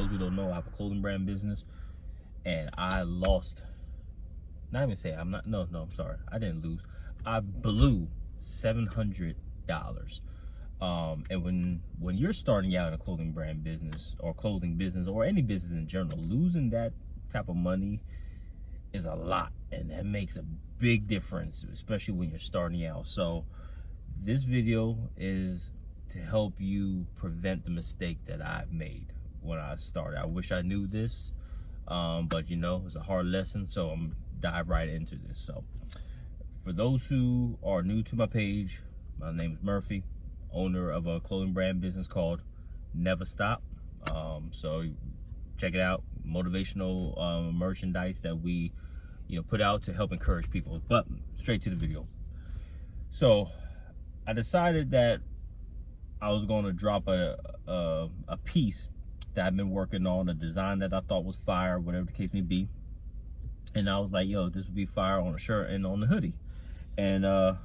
those who don't know, I have a clothing brand business, and I lost. Not even say I'm not. No, I'm sorry. I didn't lose. I blew $700. And when you're starting out in a clothing brand business or clothing business or any business in general, losing that type of money is a lot, and that makes a big difference, especially when you're starting out. So this video is to help you prevent the mistake that I've made when I started. I wish I knew this, but you know, it's a hard lesson, so I'm gonna dive right into this. So for those who are new to my page, my name is Murphy, owner of a clothing brand business called Never Stop. So check it out, motivational merchandise that we put out to help encourage people. But straight to the video. So I decided that I was going to drop a piece that I've been working on, a design that I thought was fire, whatever the case may be. And I was like, yo, this would be fire on a shirt and on the hoodie. And I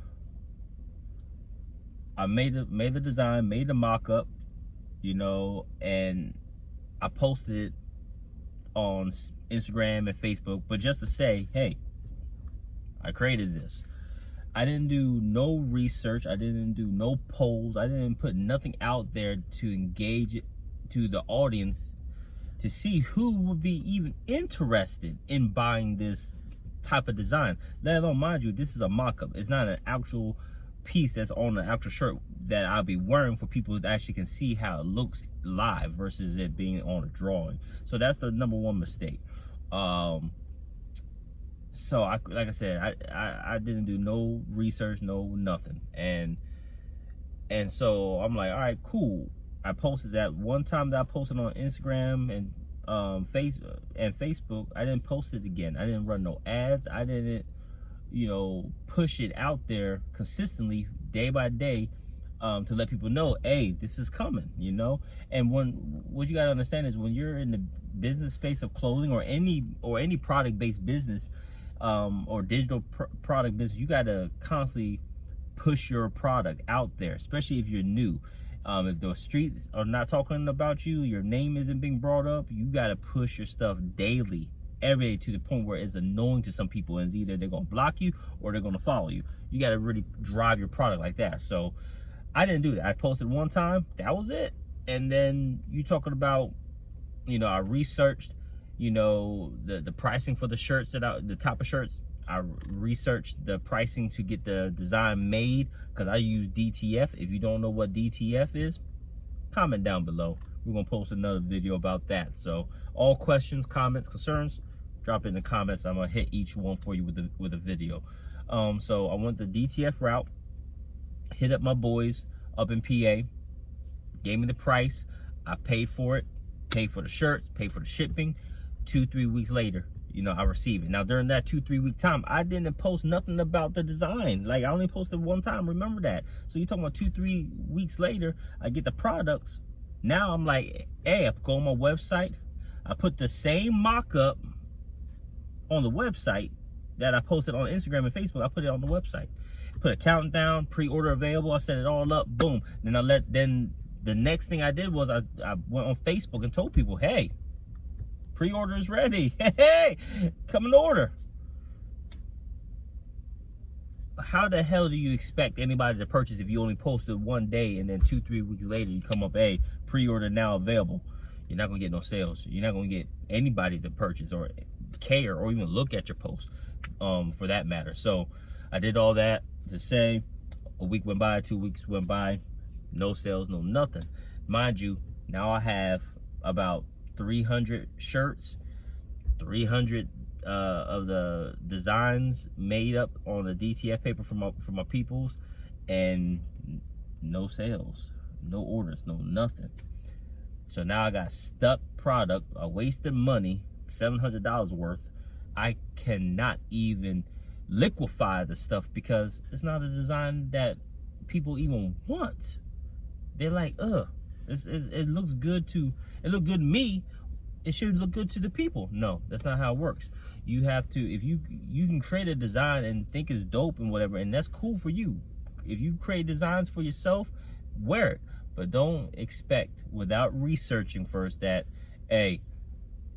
made the design, made the mock-up, and I posted it on Instagram and Facebook, but just to say, hey, I created this. I didn't do no research, I didn't do no polls, I didn't put nothing out there to engage to the audience to see who would be even interested in buying this type of design. Let alone, mind you, this is a mock-up. It's not an actual piece that's on an actual shirt that I'll be wearing for people that actually can see how it looks live versus it being on a drawing. So that's the number one mistake. So like I said, I didn't do no research, no nothing, and so I'm like, all right, cool. I posted that one time that I posted on Instagram and Facebook. I didn't post it again. I didn't run no ads. I didn't push it out there consistently day by day to let people know, hey, this is coming, And what you gotta understand is when you're in the business space of clothing or any product-based business or digital product business, you gotta constantly push your product out there, especially if you're new. If the streets are not talking about you, your name isn't being brought up, you gotta push your stuff daily, every day, to the point where it's annoying to some people, and it's either they're gonna block you or they're gonna follow you. You gotta really drive your product like that. So I didn't do that. I posted one time, that was it. And then you talking about, I researched, the pricing for the shirts the type of shirts. I researched the pricing to get the design made, because I use DTF. If you don't know what DTF is, comment down below. We're gonna post another video about that. So all questions, comments, concerns, drop it in the comments. I'm gonna hit each one for you with a video. So I went the DTF route, hit up my boys up in PA, gave me the price, I paid for it, paid for the shirts, paid for the shipping. 2-3 weeks later, I receive it. Now during that 2-3 week time, I didn't post nothing about the design. Like, I only posted one time, remember that. So you're talking about 2-3 weeks later, I get the products. Now I'm like, hey, I go on my website, I put the same mock-up on the website that I posted on Instagram and Facebook. I put it on the website, put a countdown, pre-order available, I set it all up, boom. Then the next thing I did was I went on Facebook and told people, hey, pre-order is ready. Hey, come and order. How the hell do you expect anybody to purchase if you only posted one day and then 2-3 weeks later you come up, hey, pre-order now available? You're not gonna get no sales. You're not gonna get anybody to purchase or care or even look at your post, for that matter. So I did all that to say, a week went by, 2 weeks went by, no sales, no nothing. Mind you, now I have about 300 shirts, 300 of the designs made up on the DTF paper from my peoples, and no sales, no orders, no nothing. So now I got stuck product, I wasted money, $700 worth. I cannot even liquefy the stuff because it's not a design that people even want. They're like, it looks good to me, it should look good to the people. No, that's not how it works. You have to, if you can create a design and think it's dope and whatever, and that's cool for you. If you create designs for yourself, wear it. But don't expect, without researching first, that hey,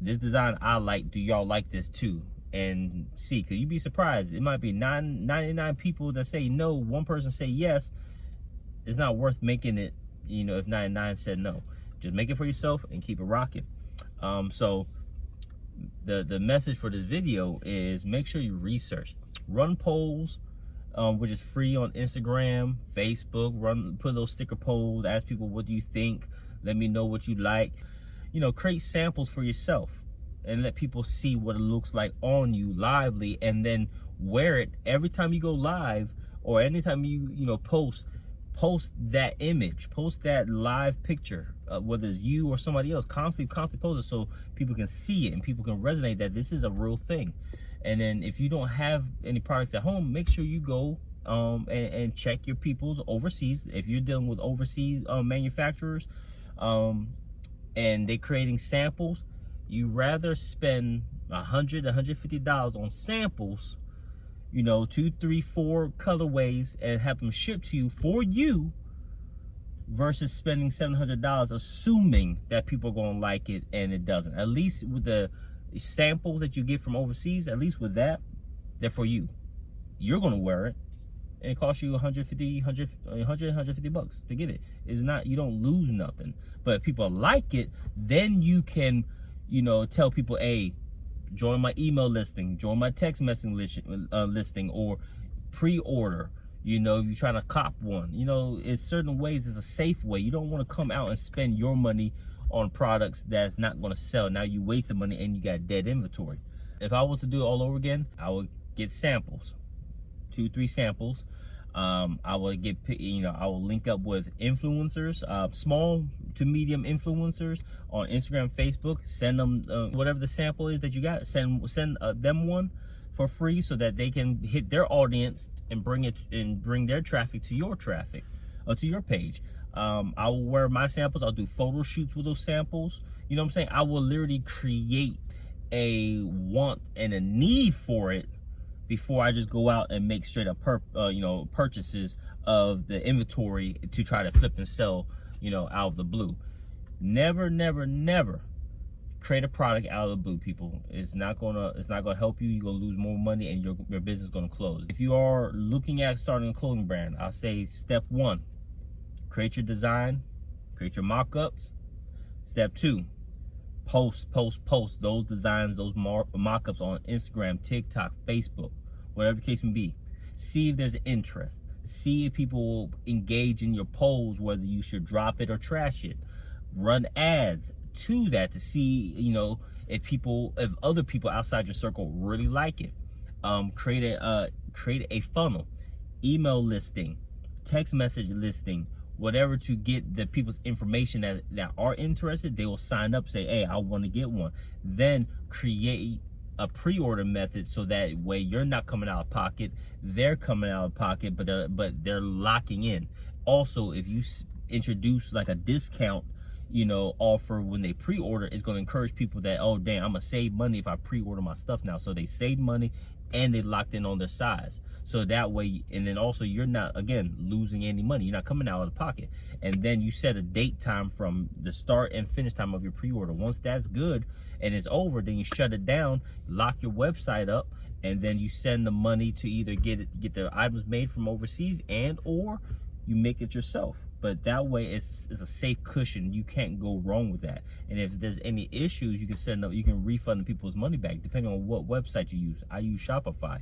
this design I like, do y'all like this too? And see, because you'd be surprised, it might be 99 people that say no, one person say yes. It's not worth making it, you know, if 99 said no. Just make it for yourself and keep it rocking. So the message for this video is make sure you research, run polls, which is free on Instagram, Facebook. Put those sticker polls, ask people, what do you think? Let me know what you like. You know, create samples for yourself and let people see what it looks like on you lively, and then wear it every time you go live, or anytime you know, post that image, post that live picture, whether it's you or somebody else. Constantly post it so people can see it and people can resonate that this is a real thing. And then if you don't have any products at home, make sure you go and check your people's overseas. If you're dealing with overseas manufacturers and they're creating samples, you rather spend $100, $150 on samples, you know, 2, 3, 4 colorways, and have them shipped to you for you, versus spending $700 assuming that people are going to like it and it doesn't. At least with the samples that you get from overseas, at least with that, they're for you. You're going to wear it, and it costs you $150 bucks to get it. It's not, you don't lose nothing. But if people like it, then you can, you know, tell people, hey, join my email listing, join my text messaging listing, or pre-order. You know, if you're trying to cop one, you know, it's certain ways. It's a safe way. You don't want to come out and spend your money on products that's not going to sell. Now you wasted money and you got dead inventory. If I was to do it all over again, I would get samples, 2, 3 samples. I would get, you know, I will link up with influencers, small to medium influencers on Instagram, Facebook. Send them whatever the sample is that you got. Send them one for free so that they can hit their audience and bring their traffic to your traffic, or to your page. I will wear my samples. I'll do photo shoots with those samples. You know what I'm saying? I will literally create a want and a need for it before I just go out and make straight up you know, purchases of the inventory to try to flip and sell, you know, out of the blue. Never, never, never create a product out of the blue, people. It's not gonna help you. You're gonna lose more money and your business is gonna close. If you are looking at starting a clothing brand, I'll say step 1, create your design, create your mock-ups. Step 2, post those designs, those mock-ups on Instagram, TikTok, Facebook, whatever the case may be. See if there's interest. See if people will engage in your polls, whether you should drop it or trash it. Run ads to that to see, you know, if other people outside your circle really like it. Create a funnel, email listing, text message listing, whatever, to get the people's information that are interested. They will sign up, say, hey, I want to get one. Then create a pre-order method, so that way you're not coming out of pocket, they're coming out of pocket, but they're locking in. Also, if you introduce like a discount, you know, offer when they pre-order, it's going to encourage people that, oh damn, I'm gonna save money if I pre-order my stuff now. So they save money and they locked in on their size. So that way, and then also you're not, again, losing any money. You're not coming out of the pocket. And then you set a date time from the start and finish time of your pre-order. Once that's good and it's over, then you shut it down, lock your website up, and then you send the money to either get the items made from overseas, and or you make it yourself. But that way it's a safe cushion. You can't go wrong with that. And if there's any issues, you can refund people's money back depending on what website you use. I use Shopify.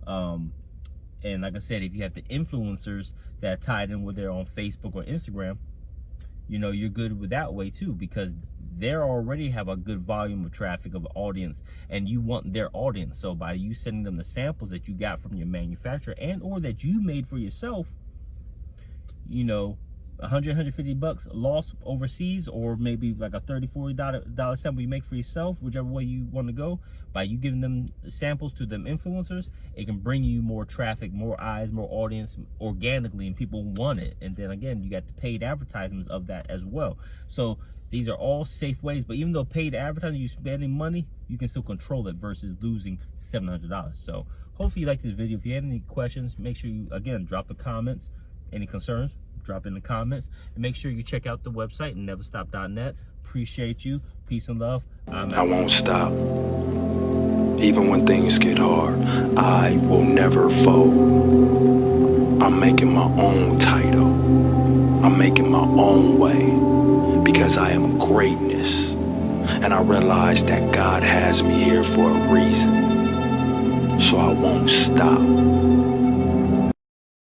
And like I said, if you have the influencers that are tied in with their on Facebook or Instagram, you know, you're good with that way too, because they already have a good volume of traffic, of audience, and you want their audience. So by you sending them the samples that you got from your manufacturer and or that you made for yourself, you know, $100, $150 lost overseas, or maybe like a $30, $40 sample you make for yourself, whichever way you want to go. By you giving them samples to them influencers, it can bring you more traffic, more eyes, more audience organically, and people want it. And then again, you got the paid advertisements of that as well. So these are all safe ways. But even though paid advertising, you're spending money, you can still control it versus losing $700. So hopefully you like this video. If you have any questions, make sure you, again, drop the comments. Any concerns, drop in the comments, and make sure you check out the website, neverstop.net. appreciate you. Peace and love. I won't stop. Even when things get hard, I will never fold. I'm making my own title. I'm making my own way because I am greatness. And I realize that God has me here for a reason. So I won't stop.